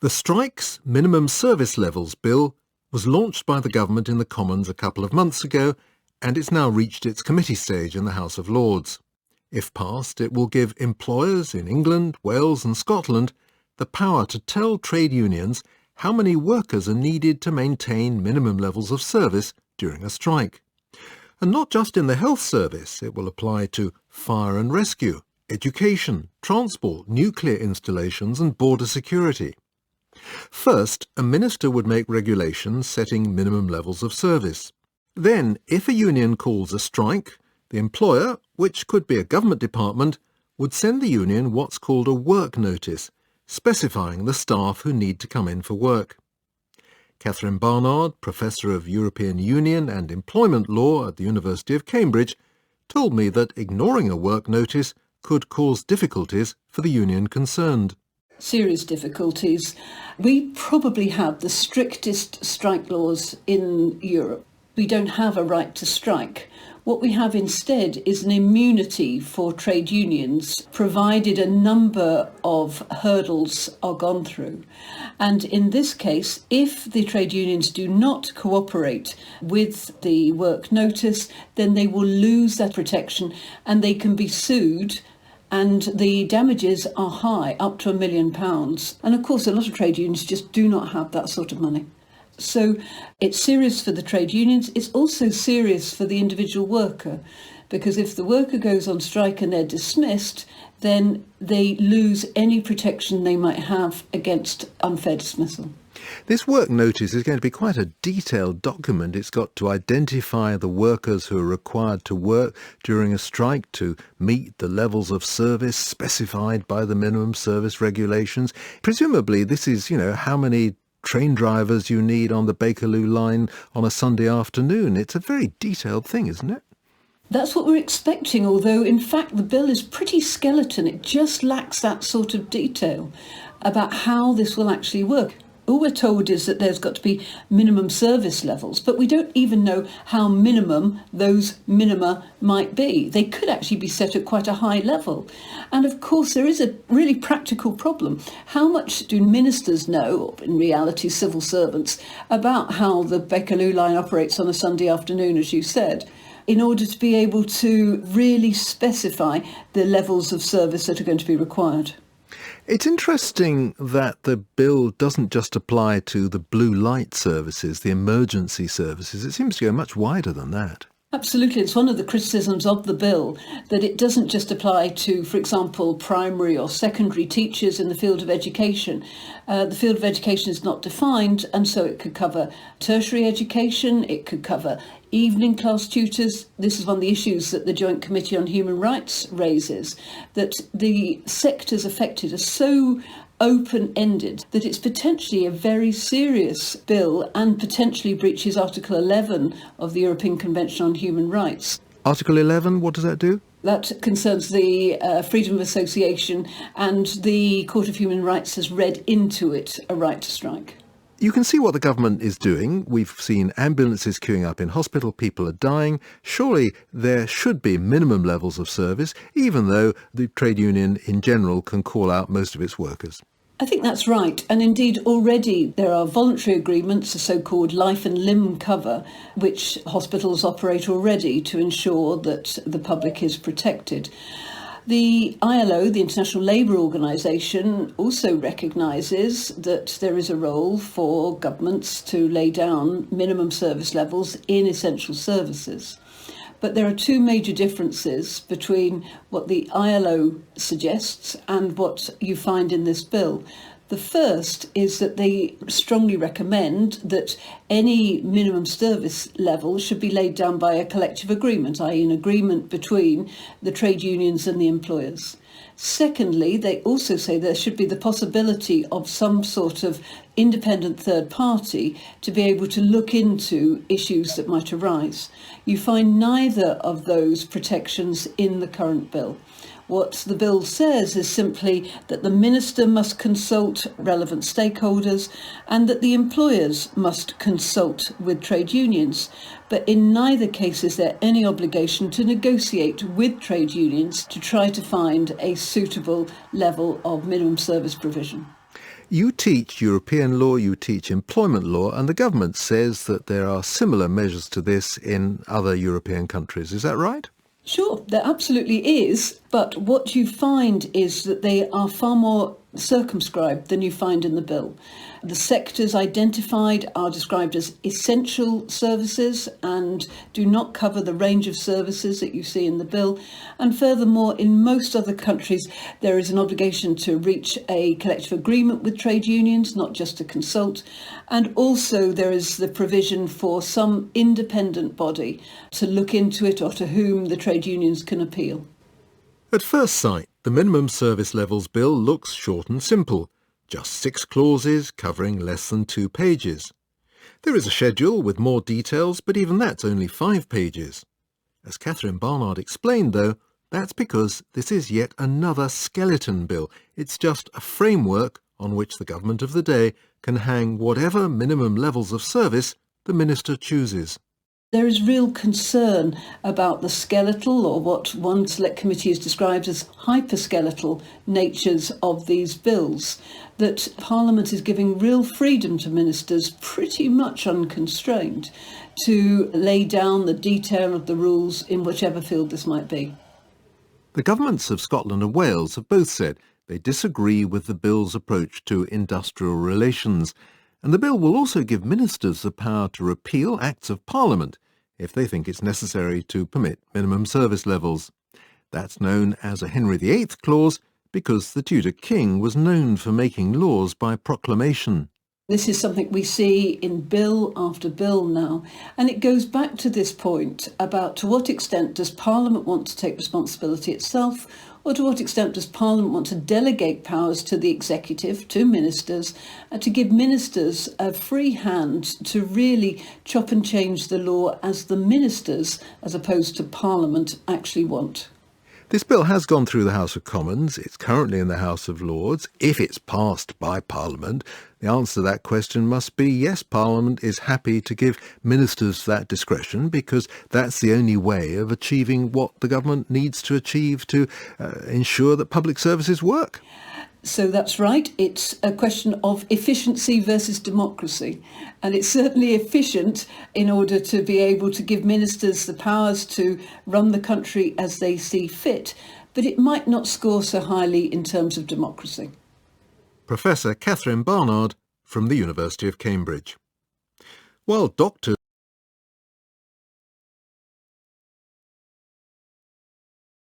The Strikes Minimum Service Levels Bill was launched by the government in the Commons a couple of months ago, and it's now reached its committee stage in the House of Lords. If passed, it will give employers in England, Wales and Scotland the power to tell trade unions how many workers are needed to maintain minimum levels of service during a strike. And not just in the health service, it will apply to fire and rescue, education, transport, nuclear installations and border security. First, a minister would make regulations setting minimum levels of service. Then, if a union calls a strike, the employer, which could be a government department, would send the union what's called a work notice, specifying the staff who need to come in for work. Catherine Barnard, Professor of European Union and Employment Law at the University of Cambridge, told me that ignoring a work notice could cause difficulties for the union concerned. Serious difficulties. We probably have the strictest strike laws in Europe. We don't have a right to strike. What we have instead is an immunity for trade unions, provided a number of hurdles are gone through. And in this case, if the trade unions do not cooperate with the work notice, then they will lose that protection and they can be sued. And the damages are high, up to £1 million. And of course, a lot of trade unions just do not have that sort of money. So it's serious for the trade unions. It's also serious for the individual worker, because if the worker goes on strike and they're dismissed, then they lose any protection they might have against unfair dismissal. This work notice is going to be quite a detailed document. It's got to identify the workers who are required to work during a strike to meet the levels of service specified by the minimum service regulations. Presumably this is, how many train drivers you need on the Bakerloo line on a Sunday afternoon. It's a very detailed thing, isn't it? That's what we're expecting, although in fact the bill is pretty skeleton. It just lacks that sort of detail about how this will actually work. All we're told is that there's got to be minimum service levels, but we don't even know how minimum those minima might be. They could actually be set at quite a high level. And of course, there is a really practical problem. How much do ministers know, or in reality civil servants, about how the Bakerloo line operates on a Sunday afternoon, as you said, in order to be able to really specify the levels of service that are going to be required? It's interesting that the bill doesn't just apply to the blue light services, the emergency services. It seems to go much wider than that. Absolutely. It's one of the criticisms of the bill that it doesn't just apply to, for example, primary or secondary teachers in the field of education. The field of education is not defined, and so it could cover tertiary education, it could cover evening class tutors. This is one of the issues that the Joint Committee on Human Rights raises, that the sectors affected are so open-ended that it's potentially a very serious bill and potentially breaches Article 11 of the European Convention on Human Rights. Article 11, what does that do? That concerns the freedom of association, and the Court of Human Rights has read into it a right to strike. You can see what the government is doing. We've seen ambulances queuing up in hospital, people are dying. Surely there should be minimum levels of service, even though the trade union in general can call out most of its workers. I think that's right. And indeed, already there are voluntary agreements, a so-called life and limb cover, which hospitals operate already to ensure that the public is protected. The ILO, the International Labour Organization, also recognises that there is a role for governments to lay down minimum service levels in essential services. But there are two major differences between what the ILO suggests and what you find in this bill. The first is that they strongly recommend that any minimum service level should be laid down by a collective agreement, i.e. an agreement between the trade unions and the employers. Secondly, they also say there should be the possibility of some sort of independent third party to be able to look into issues that might arise. You find neither of those protections in the current bill. What the bill says is simply that the minister must consult relevant stakeholders and that the employers must consult with trade unions. But in neither case is there any obligation to negotiate with trade unions to try to find a suitable level of minimum service provision. You teach European law, you teach employment law, and the government says that there are similar measures to this in other European countries. Is that right? Sure, there absolutely is, but what you find is that they are far more circumscribed than you find in the bill. The sectors identified are described as essential services and do not cover the range of services that you see in the bill. And furthermore, in most other countries, there is an obligation to reach a collective agreement with trade unions, not just to consult. And also there is the provision for some independent body to look into it or to whom the trade unions can appeal. At first sight, the Minimum Service Levels Bill looks short and simple, just 6 clauses covering less than 2 pages. There is a schedule with more details, but even that's only 5 pages. As Catherine Barnard explained, though, that's because this is yet another skeleton bill. It's just a framework on which the government of the day can hang whatever minimum levels of service the minister chooses. There is real concern about the skeletal, or what one select committee has described as hyperskeletal natures of these bills, that Parliament is giving real freedom to ministers, pretty much unconstrained, to lay down the detail of the rules in whichever field this might be. The governments of Scotland and Wales have both said they disagree with the bill's approach to industrial relations, and the bill will also give ministers the power to repeal Acts of Parliament if they think it's necessary to permit minimum service levels. That's known as a Henry VIII clause because the Tudor king was known for making laws by proclamation. This is something we see in bill after bill now, and it goes back to this point about to what extent does Parliament want to take responsibility itself, or to what extent does Parliament want to delegate powers to the executive, to ministers, to give ministers a free hand to really chop and change the law as the ministers, as opposed to Parliament, actually want. This bill has gone through the House of Commons. It's currently in the House of Lords. If it's passed by Parliament, the answer to that question must be yes, Parliament is happy to give ministers that discretion because that's the only way of achieving what the government needs to achieve to ensure that public services work. So that's right. It's a question of efficiency versus democracy. And it's certainly efficient in order to be able to give ministers the powers to run the country as they see fit. But it might not score so highly in terms of democracy. Professor Catherine Barnard from the University of Cambridge. While doctors